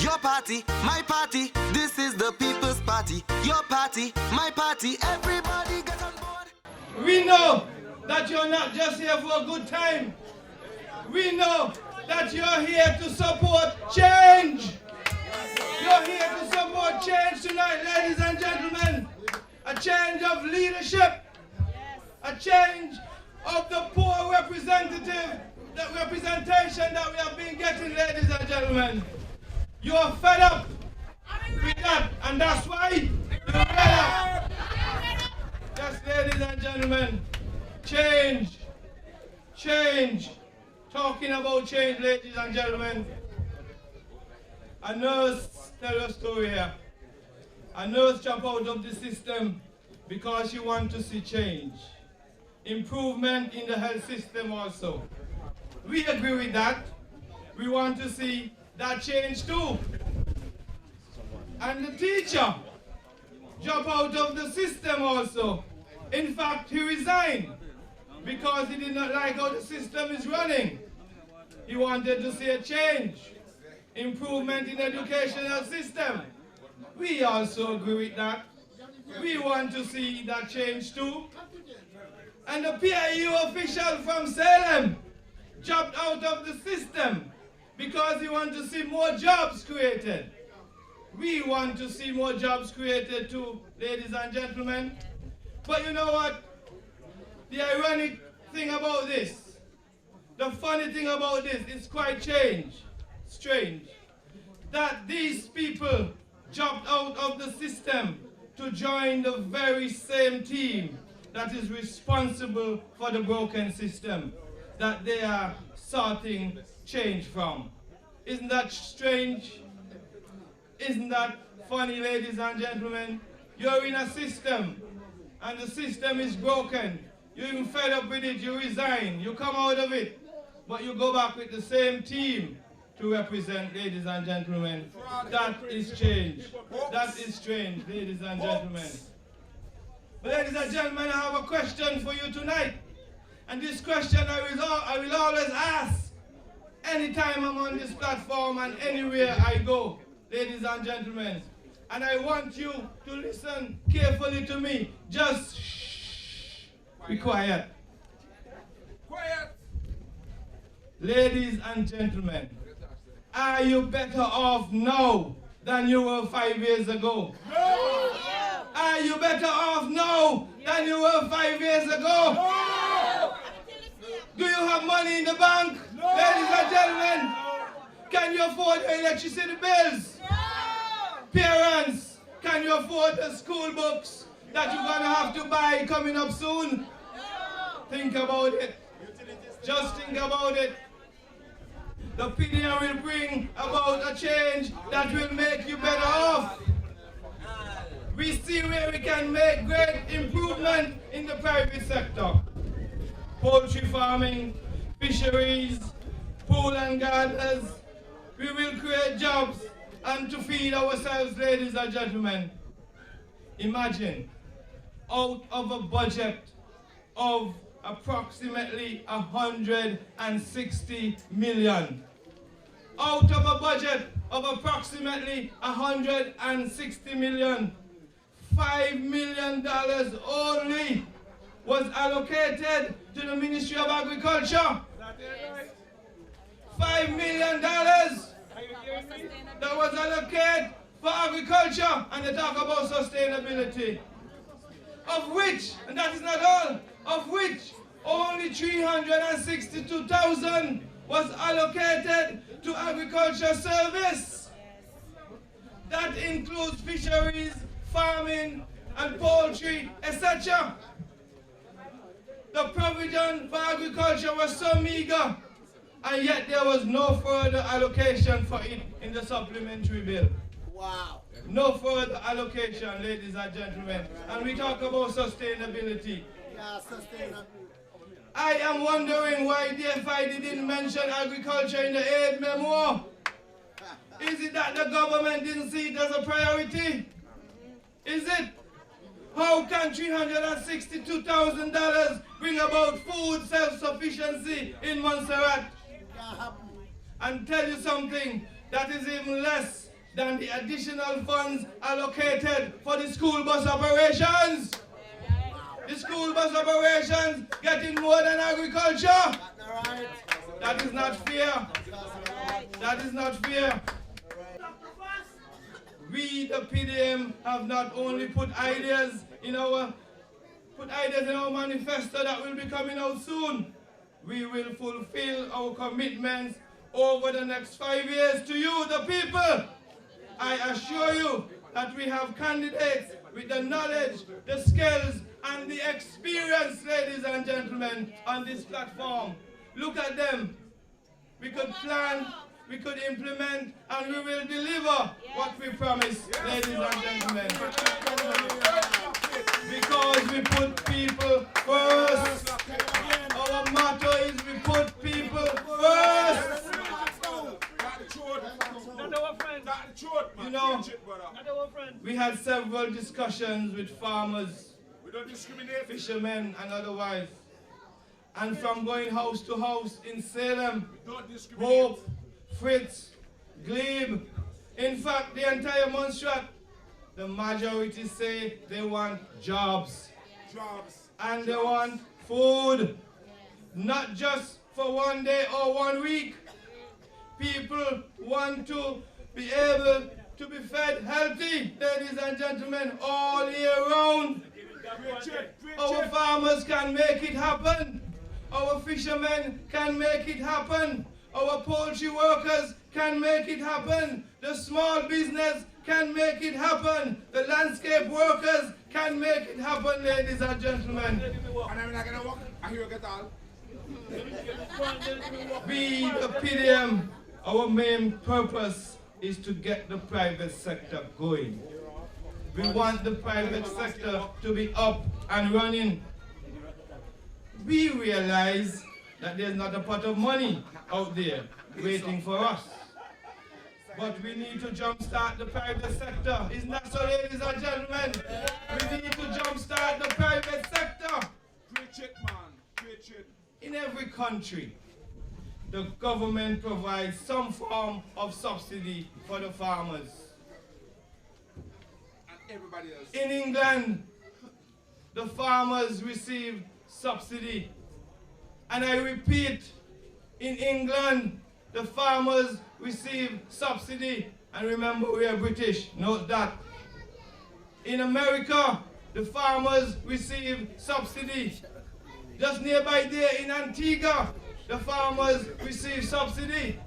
Your party, my party, this is the people's party. Your party, my party, everybody get on board. We know that you're not just here for a good time. We know that you're here to support change. You're here to support change tonight, ladies and gentlemen. A change of leadership. A change of the poor representation that we have been getting, ladies and gentlemen. You're fed up with that, and that's why you're fed up. Yes, ladies and gentlemen, change, change. Talking about change, ladies and gentlemen. A nurse tell a story here. A nurse dropped out of the system because she wants to see change. Improvement in the health system also. We agree with that. We want to see that change too. And the teacher dropped out of the system also. In fact, he resigned because he did not like how the system is running. He wanted to see a change, improvement in the educational system. We also agree with that. We want to see that change too. And the PIU official from Salem dropped out of the system because he wants to see more jobs created. We want to see more jobs created too, ladies and gentlemen. But you know what? The ironic thing about this, the funny thing about this, is quite strange, that these people dropped out of the system to join the very same team that is responsible for the broken system that they are sorting change from. Isn't that strange? Isn't that funny, ladies and gentlemen? You're in a system, and the system is broken. You're fed up with it, you resign, you come out of it, but you go back with the same team to represent, ladies and gentlemen. That is change. That is strange, ladies and gentlemen. But ladies and gentlemen, I have a question for you tonight. And this question I will always ask anytime I'm on this platform and anywhere I go, ladies and gentlemen. And I want you to listen carefully to me. Just shh, be quiet. Quiet. Ladies and gentlemen, are you better off now than you were 5 years ago? No! Are you better off now than you were 5 years ago? No! Do you have money in the bank? No! Ladies and gentlemen, can you afford your electricity bills? No! Parents, can you afford the school books that you're going to have to buy coming up soon? No! Think about it. Just think about it. The opinion will bring about a change that will make you better off. We see where we can make great improvement in the private sector. Poultry farming, fisheries, pool and gardens. We will create jobs and to feed ourselves, ladies and gentlemen. Imagine, out of a budget of approximately 160 million. Out of a budget of approximately 160 million, $5 million only was allocated to the Ministry of Agriculture. $5 million that was allocated for agriculture, and they talk about sustainability. Of which, and that is not all, of which only 362,000 was allocated to agriculture service. That includes fisheries, farming, and poultry, etc. The provision for agriculture was so meager, and yet there was no further allocation for it in the supplementary bill. Wow. No further allocation, ladies and gentlemen. And we talk about sustainability. Yeah, sustainability. I am wondering why DFI didn't mention agriculture in the aid memo. Is it that the government didn't see it as a priority? Is it? How can $362,000 bring about food self-sufficiency in Montserrat? And tell you something, that is even less than the additional funds allocated for the school bus operations. The school bus operations getting more than agriculture. That is not fair. That is not fair. We, the PDM, have not only put ideas in our manifesto that will be coming out soon. We will fulfill our commitments over the next 5 years to you, the people. I assure you that we have candidates with the knowledge, the skills, and the experience, ladies and gentlemen, on this platform. Look at them. We could plan, we could implement, and we will deliver what we promise, ladies and gentlemen. Because we put people first. Our motto is we put people first. You know, we had several discussions with farmers, fishermen, and otherwise. And from going house to house in Salem, Hope, Fritz, Glebe, in fact, the entire Montserrat, the majority say they want jobs. And they want food, not just for 1 day or 1 week. People want to be able to be fed healthy, ladies and gentlemen, all year round. Our farmers can make it happen. Our fishermen can make it happen. Our poultry workers can make it happen. The small business can make it happen. The landscape workers can make it happen, ladies and gentlemen. We, the PDM, our main purpose is to get the private sector going. We want the private sector to be up and running. We realize that there's not a pot of money out there waiting for us. But we need to jumpstart the private sector. Isn't that so, ladies and gentlemen? We need to jumpstart the private sector. Preach it, man. Preach it. In every country, the government provides some form of subsidy for the farmers. And everybody else. In England, the farmers receive subsidy. And I repeat, in England, the farmers receive subsidy. And remember, we are British, note that. In America, the farmers receive subsidy. Just nearby there in Antigua, the farmers receive subsidy.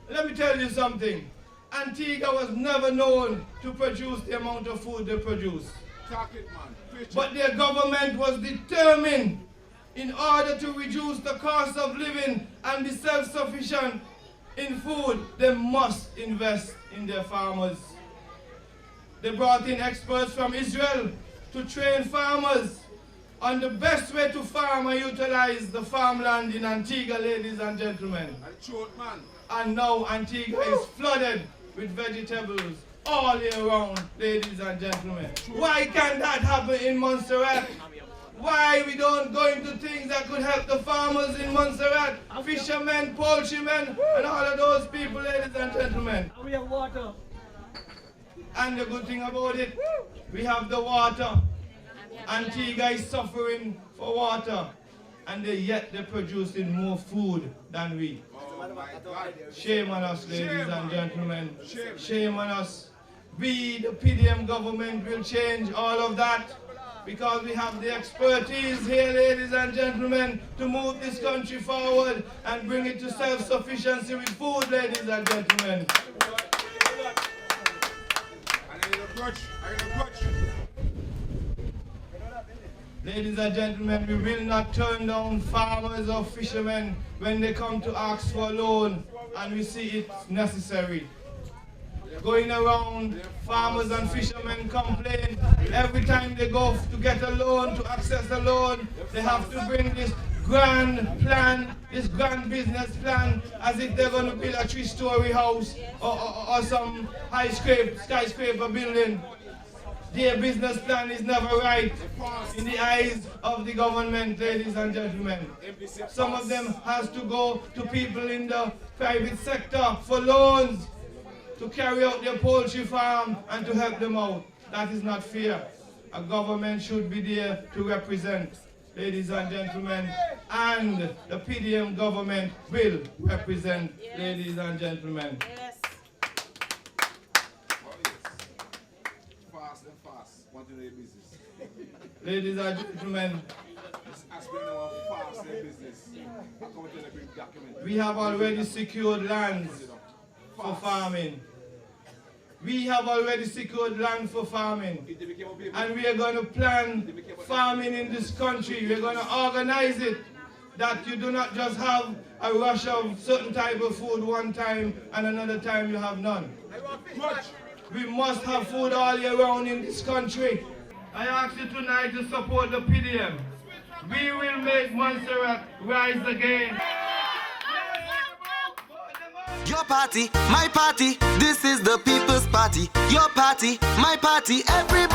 Let me tell you something. Antigua was never known to produce the amount of food they produce. Talk it, man. Preach But their government was determined, in order to reduce the cost of living and be self-sufficient in food, they must invest in their farmers. They brought in experts from Israel to train farmers on the best way to farm and utilize the farmland in Antigua, ladies and gentlemen. And now Antigua is flooded with vegetables all year round, ladies and gentlemen. Why can't that happen in Montserrat? Why we don't go into things that could help the farmers in Montserrat, fishermen, poultrymen, and all of those people, ladies and gentlemen. We have water. And the good thing about it, we have the water. Antigua is suffering for water, and yet they're producing more food than we. Shame on us, ladies and gentlemen. Shame on us. We, the PDM government, will change all of that, because we have the expertise here, ladies and gentlemen, to move this country forward and bring it to self-sufficiency with food, ladies and gentlemen. Ladies and gentlemen, we will not turn down farmers or fishermen when they come to ask for a loan and we see it necessary. Going around, farmers and fishermen complain every time they go to get a loan, to access a loan, they have to bring this grand plan, this grand business plan, as if they're going to build a 3-story house or some skyscraper building. Their business plan is never right in the eyes of the government, ladies and gentlemen. Some of them has to go to people in the private sector for loans to carry out their poultry farm and to help them out. That is not fair. A government should be there to represent, ladies and gentlemen, and the PDM government will represent, ladies and gentlemen. Yes. Oh, yes. Fast and fast. Want to know your business. Ladies and gentlemen, This aspirin now fast their business. I come to the big document. we have already secured lands for farming. We have already secured land for farming. If they became a baby, And we are going to plan farming in this country. We are going to organize it that you do not just have a rush of certain type of food one time and another time you have none. We must have food all year round in this country. I ask you tonight to support the PDM. We will make Montserrat rise again. Your party, my party, this is the people's party. Your party, my party, everybody.